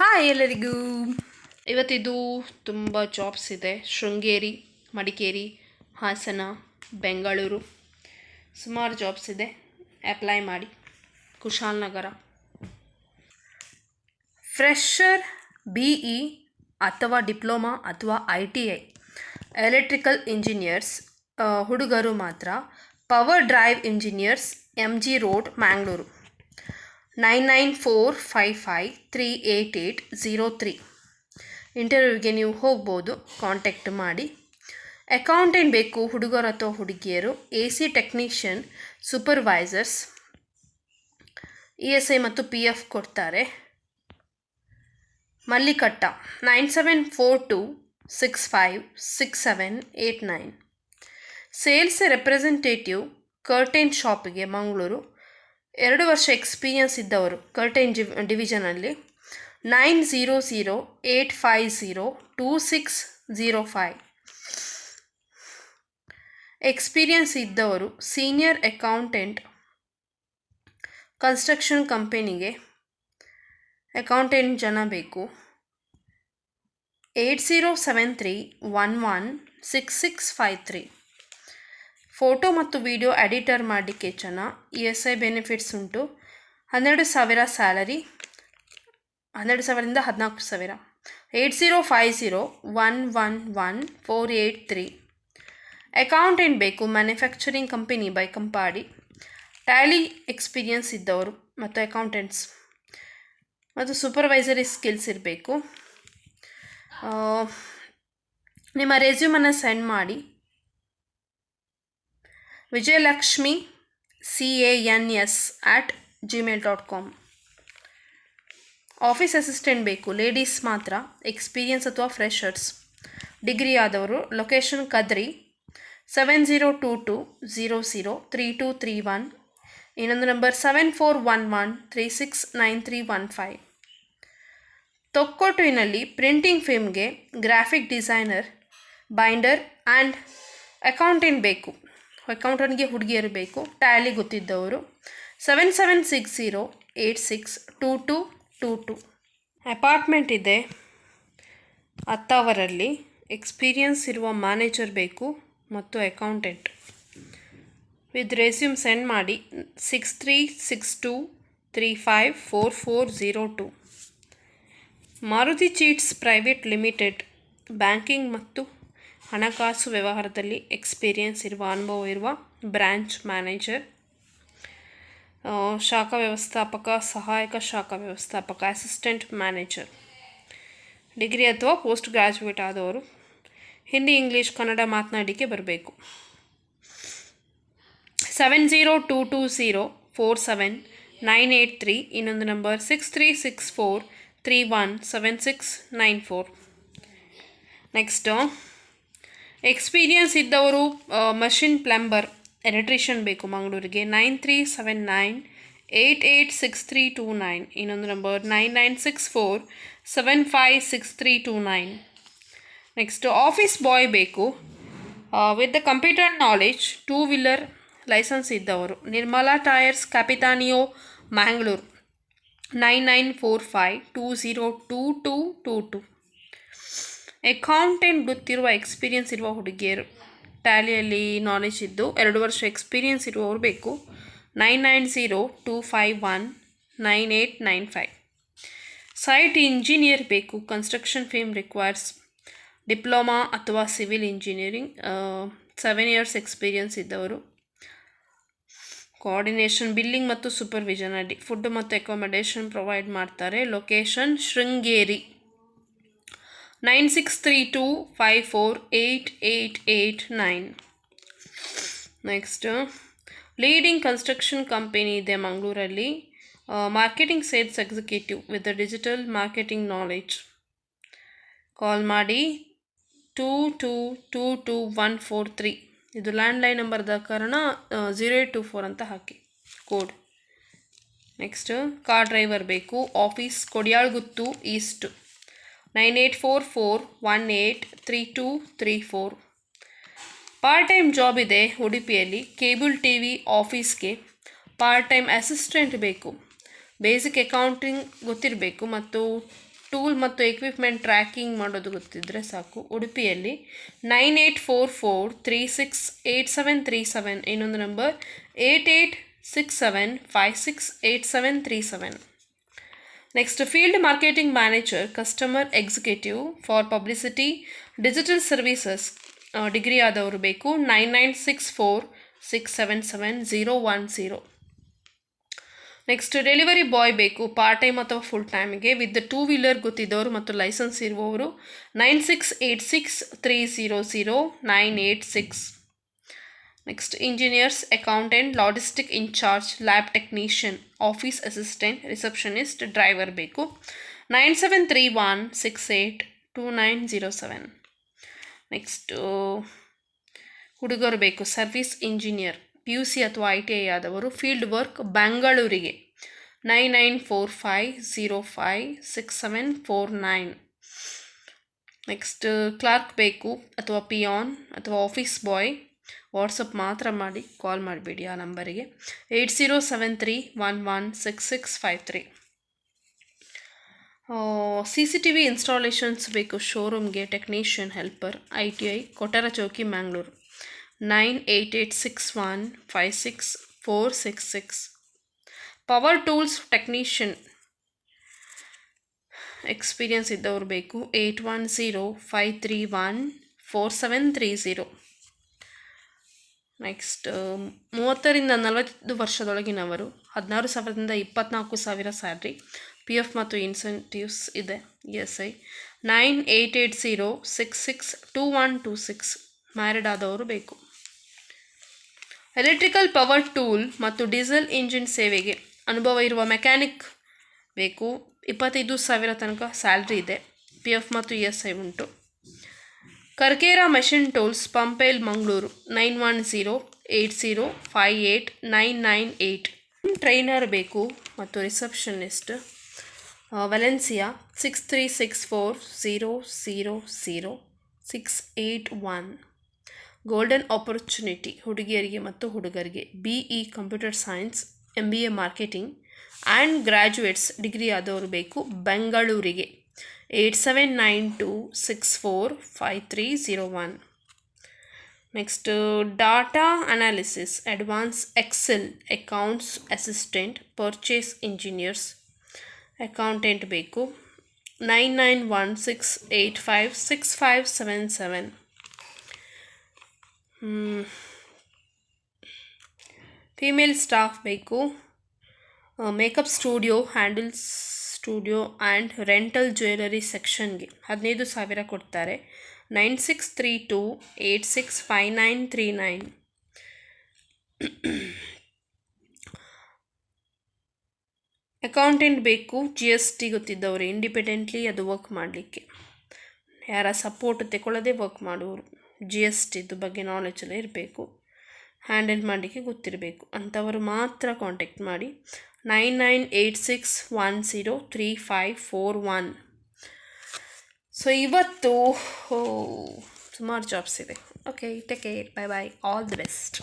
Hi ಎಲ್ಲರಿಗೂ. ಇವತ್ತಿದು ತುಂಬ jobs ಇದೆ. ಶೃಂಗೇರಿ, ಮಡಿಕೇರಿ, ಹಾಸನ, ಬೆಂಗಳೂರು ಸುಮಾರು ಜಾಬ್ಸ್ ಇದೆ. ಅಪ್ಲೈ ಮಾಡಿ. ಕುಶಾಲನಗರ ಫ್ರೆಷರ್ BE ಅಥವಾ ಡಿಪ್ಲೊಮಾ ಅಥವಾ ITI ಎಲೆಕ್ಟ್ರಿಕಲ್ ಇಂಜಿನಿಯರ್ಸ್ ಹುಡುಗರು ಮಾತ್ರ. Power drive engineers MG road Mangalore 9945538803. ಇಂಟರ್ವ್ಯೂಗೆ ನೀವು ಹೋಗ್ಬೋದು, ಕಾಂಟ್ಯಾಕ್ಟ್ ಮಾಡಿ. ಅಕೌಂಟೆಂಟ್ ಬೇಕು ಹುಡುಗರು ಅಥವಾ ಹುಡುಗಿಯರು. AC ಟೆಕ್ನಿಷಿಯನ್, ಸೂಪರ್ವೈಸರ್ಸ್, ESI ಮತ್ತು PF ಕೊಡ್ತಾರೆ. ಮಲ್ಲಿಕಟ್ಟ 9742656789. ಸೇಲ್ಸ್ ರೆಪ್ರೆಸೆಂಟೇಟಿವ್ ಕರ್ಟೆನ್ ಶಾಪಿಗೆ ಮಂಗಳೂರು. 2 ವರ್ಷ ಎಕ್ಸ್ಪೀರಿಯನ್ಸ್ ಇದ್ದವರು ಕರ್ಟೆನ್ ಡಿವಿಷನಲ್ಲಿ 9008502605. ಎಕ್ಸ್ಪೀರಿಯನ್ಸ್ ಇದ್ದವರು ಸೀನಿಯರ್ ಅಕೌಂಟೆಂಟ್ ಕನ್ಸ್ಟ್ರಕ್ಷನ್ ಕಂಪನಿಗೆ ಅಕೌಂಟೆಂಟ್ ಜನ ಬೇಕು. 8073116653. ಫೋಟೋ ಮತ್ತು ವಿಡಿಯೋ ಎಡಿಟರ್ ಮಾಡಲಿಕ್ಕೆ ಜನ. ESI ಬೆನಿಫಿಟ್ಸ್ ಉಂಟು. 12,000 ಸ್ಯಾಲರಿ, 12,000ರಿಂದ 14,000. 8050111483. ಅಕೌಂಟೆಂಟ್ ಬೇಕು manufacturing company Baikampady. Tally experience ಇದ್ದವರು ಮತ್ತು ಅಕೌಂಟೆಂಟ್ಸ್ ಮತ್ತು ಸೂಪರ್ವೈಸರಿ ಸ್ಕಿಲ್ಸ್ ಇರಬೇಕು. ನಿಮ್ಮ ರೆಸ್ಯೂಮನ್ನು ಸೆಂಡ್ ಮಾಡಿ. ವಿಜಯಲಕ್ಷ್ಮಿ CANS@gmail.com. ಆಫೀಸ್ ಅಸಿಸ್ಟೆಂಟ್ ಬೇಕು, ಲೇಡೀಸ್ ಮಾತ್ರ. ಎಕ್ಸ್ಪೀರಿಯನ್ಸ್ ಅಥವಾ ಫ್ರೆಷರ್ಸ್, ಡಿಗ್ರಿ ಆದವರು. ಲೊಕೇಶನ್ ಕದ್ರಿ. 7022003231. ಇನ್ನೊಂದು ನಂಬರ್ 7411369315. ತೊಕ್ಕೊಟುವಿನಲ್ಲಿ ಪ್ರಿಂಟಿಂಗ್ ಫೇಮ್ಗೆ graphic designer, binder and accountant ಬೇಕು. ಅಕೌಂಟೆಂಟ್ಗೆ ಹುಡುಗಿಯರು ಬೇಕು, ಟ್ಯಾಲಿ ಗೊತ್ತಿದ್ದವರು. 7760862222. ಅಪಾರ್ಟ್ಮೆಂಟ್ ಇದೆ ಅತ್ತಾವರಲ್ಲಿ. ಎಕ್ಸ್ಪೀರಿಯನ್ಸ್ ಇರುವ ಮ್ಯಾನೇಜರ್ ಬೇಕು ಮತ್ತು ಅಕೌಂಟೆಂಟ್. ವಿತ್ ರೆಸ್ಯೂಮ್ ಸೆಂಡ್ ಮಾಡಿ. 6362354402. Maruti cheats private limited, banking ಮತ್ತು ಹಣಕಾಸು ವ್ಯವಹಾರದಲ್ಲಿ ಎಕ್ಸ್ಪೀರಿಯನ್ಸ್ ಇರುವ, ಅನುಭವ ಇರುವ ಬ್ರ್ಯಾಂಚ್ ಮ್ಯಾನೇಜರ್, ಶಾಖಾ ವ್ಯವಸ್ಥಾಪಕ, ಸಹಾಯಕ ಶಾಖಾ ವ್ಯವಸ್ಥಾಪಕ, ಅಸಿಸ್ಟೆಂಟ್ ಮ್ಯಾನೇಜರ್. ಡಿಗ್ರಿ ಅಥವಾ ಪೋಸ್ಟ್ ಗ್ರ್ಯಾಜುಯೇಟ್ ಆದವರು. ಹಿಂದಿ, ಇಂಗ್ಲೀಷ್, ಕನ್ನಡ ಮಾತನಾಡಲಿಕ್ಕೆ ಬರಬೇಕು. 7022047983. ಇನ್ನೊಂದು ನಂಬರ್ 6364317694. ನೆಕ್ಸ್ಟು ಎಕ್ಸ್ಪೀರಿಯನ್ಸ್ ಇದ್ದವರು ಮಷಿನ್ ಪ್ಲಂಬರ್, ಎಲೆಕ್ಟ್ರಿಷಿಯನ್ ಬೇಕು ಮಂಗಳೂರಿಗೆ. 9379886329. ಇನ್ನೊಂದು ನಂಬರ್ 9964756329. ನೆಕ್ಸ್ಟು ಆಫೀಸ್ ಬಾಯ್ ಬೇಕು with the computer knowledge, 2 wheeler licence ಇದ್ದವರು. ನಿರ್ಮಲಾ ಟೈರ್ಸ್, ಕ್ಯಾಪಿತಾನಿಯೋ, ಮ್ಯಾಂಗ್ಳೂರು 9945202222. ಅಕೌಂಟೆಂಟ್ ಗೊತ್ತಿರುವ, ಎಕ್ಸ್ಪೀರಿಯನ್ಸ್ ಇರುವ ಹುಡುಗಿಯರು, ಟ್ಯಾಲಿಯಲ್ಲಿ ನಾಲೆಜ್ ಇದ್ದು 2 ವರ್ಷ ಎಕ್ಸ್ಪೀರಿಯನ್ಸ್ ಇರುವವರು ಬೇಕು. 9902519895. ಸೈಟ್ ಇಂಜಿನಿಯರ್ ಬೇಕು. ಕನ್ಸ್ಟ್ರಕ್ಷನ್ ಫೇಮ್ ರಿಕ್ವೈರ್ಸ್ ಡಿಪ್ಲೊಮಾ ಅಥವಾ ಸಿವಿಲ್ ಇಂಜಿನಿಯರಿಂಗ್, 7 ಇಯರ್ಸ್ ಎಕ್ಸ್ಪೀರಿಯನ್ಸ್ ಇದ್ದವರು. ಕೋಆರ್ಡಿನೇಷನ್, ಬಿಲ್ಲಿಂಗ್ ಮತ್ತು ಸೂಪರ್ವಿಷನ್ ಅಡಿ. ಫುಡ್ ಮತ್ತು ಅಕಾಮಿಡೇಷನ್ ಪ್ರೊವೈಡ್ ಮಾಡ್ತಾರೆ. Location Sringeri 9632548889. Next leading construction company ಇದೆ ಮಂಗಳೂರಲ್ಲಿ. Marketing sales executive with digital marketing knowledge. Call ಮಾಡಿ 22222143. ಇದು ಲ್ಯಾಂಡ್ಲೈನ್ ನಂಬರ್ದ ಕಾರಣ 0824 ಅಂತ ಹಾಕಿ ಕೋಡ್. ನೆಕ್ಸ್ಟ್ ಕಾರ್ ಡ್ರೈವರ್ ಬೇಕು. Office Kodialguthu east 9844183234. Part time job ಇದೆ ಉಡುಪಿಯಲ್ಲಿ. ಕೇಬಲ್ TV ಆಫೀಸ್ಗೆ ಪಾರ್ಟ್ ಟೈಮ್ ಅಸಿಸ್ಟೆಂಟ್ ಬೇಕು. ಬೇಸಿಕ್ ಅಕೌಂಟಿಂಗ್ ಗೊತ್ತಿರಬೇಕು ಮತ್ತು ಟೂಲ್ ಮತ್ತು ಎಕ್ವಿಪ್ಮೆಂಟ್ ಟ್ರ್ಯಾಕಿಂಗ್ ಮಾಡೋದು ಗೊತ್ತಿದ್ದರೆ ಸಾಕು. ಉಡುಪಿಯಲ್ಲಿ 9844368737, ಇನ್ನೊಂದು number 8867568737. Next field marketing manager, customer executive for publicity digital services, degree ಆದವರು ಬೇಕು. 9964677010. ನೆಕ್ಸ್ಟ್ ಡೆಲಿವರಿ ಬಾಯ್ ಬೇಕು, ಪಾರ್ಟ್ ಟೈಮ್ ಅಥವಾ ಫುಲ್ ಟೈಮ್ಗೆ, ವಿತ್ 2 ವೀಲರ್ ಗೊತ್ತಿದ್ದವರು ಮತ್ತು ಲೈಸೆನ್ಸ್ ಇರುವವರು. 9686300986. Next engineers, accountant, logistic incharge, lab technician, office assistant, receptionist, driver ಬೇಕು. 9731682907. Next ಹುಡುಗರು ಬೇಕು, ಸರ್ವಿಸ್ ಇಂಜಿನಿಯರ್, PUC ಅಥವಾ ITI ಆದವರು, ಫೀಲ್ಡ್ ವರ್ಕ್ ಬೆಂಗಳೂರಿಗೆ. 9945056749. ನೆಕ್ಸ್ಟ್ ಕ್ಲಾರ್ಕ್ ಬೇಕು ಅಥವಾ ಪಿಯಾನ್ ಅಥವಾ ಆಫೀಸ್ ಬಾಯ್. ವಾಟ್ಸಪ್ ಮಾತ್ರ ಮಾಡಿ, ಕಾಲ್ ಮಾಡಬೇಡಿ ಆ ನಂಬರಿಗೆ. 8073116653. CCTV ಇನ್ಸ್ಟಾಲೇಷನ್ಸ್ ಬೇಕು ಶೋರೂಮ್ಗೆ, technician helper, ITI Kotara Chowki Mangalore. 9886156466. Power tools technician experience ಇದ್ದವರು ಬೇಕು. 8105314730. ನೆಕ್ಸ್ಟ್ 30ರಿಂದ 40 ವರ್ಷದೊಳಗಿನವರು, 16,000ದಿಂದ 24,000 ಸ್ಯಾಲ್ರಿ, PF ಮತ್ತು ಇನ್ಸೆಂಟಿವ್ಸ್ ಇದೆ. ESI. 9880662126. ಮ್ಯಾರಿಡ್ ಆದವರು ಬೇಕು. ಎಲೆಕ್ಟ್ರಿಕಲ್ ಪವರ್ ಟೂಲ್ ಮತ್ತು ಡೀಸೆಲ್ ಇಂಜಿನ್ ಸೇವೆಗೆ ಅನುಭವ ಇರುವ ಮೆಕ್ಯಾನಿಕ್ ಬೇಕು. 25,000 ತನಕ ಸ್ಯಾಲ್ರಿ ಇದೆ. PF ಮತ್ತು ESI ಉಂಟು. Karkera machine tools, Pumpwell, Mangaluru. 9108058998. Trainer ಬೇಕು ಮತ್ತು ರಿಸೆಪ್ಷನಿಸ್ಟ್, ವ್ಯಾಲೆನ್ಸಿಯಾ. 6364000681. ಗೋಲ್ಡನ್ ಆಪರ್ಚುನಿಟಿ ಹುಡುಗಿಯರಿಗೆ ಮತ್ತು ಹುಡುಗರಿಗೆ. BE computer science, MBA marketing and graduates, degree ಆದವರು ಬೇಕು ಬೆಂಗಳೂರಿಗೆ. 8792645301. Next data analysis, advance excel, accounts assistant, purchase engineers, accountant ಬೇಕು. 9916856577. ಫೀಮೇಲ್ ಸ್ಟಾಫ್ ಬೇಕು. Makeup studio, handle studio and rental jewellery ಸೆಕ್ಷನ್ಗೆ 15,000 ಕೊಡ್ತಾರೆ. 9632865939. ಅಕೌಂಟೆಂಟ್ ಬೇಕು, GST ಗೊತ್ತಿದ್ದವರು, ಇಂಡಿಪೆಂಡೆಂಟ್ಲಿ ಅದು ವರ್ಕ್ ಮಾಡಲಿಕ್ಕೆ, ಯಾರ ಸಪೋರ್ಟ್ ತಗೊಳ್ಳದೆ ವರ್ಕ್ ಮಾಡುವವರು. GSTದು ಬಗ್ಗೆ ನಾಲೆಜ್ ಎಲ್ಲ ಇರಬೇಕು, ಹ್ಯಾಂಡಲ್ ಮಾಡಲಿಕ್ಕೆ ಗೊತ್ತಿರಬೇಕು, ಅಂಥವರು ಮಾತ್ರ ಕಾಂಟ್ಯಾಕ್ಟ್ ಮಾಡಿ. 9986103541. ಸೊ ಇವತ್ತು ಸುಮಾರು ಜಾಬ್ಸ್ ಇದೆ. Okay, take care, bye bye, all the best.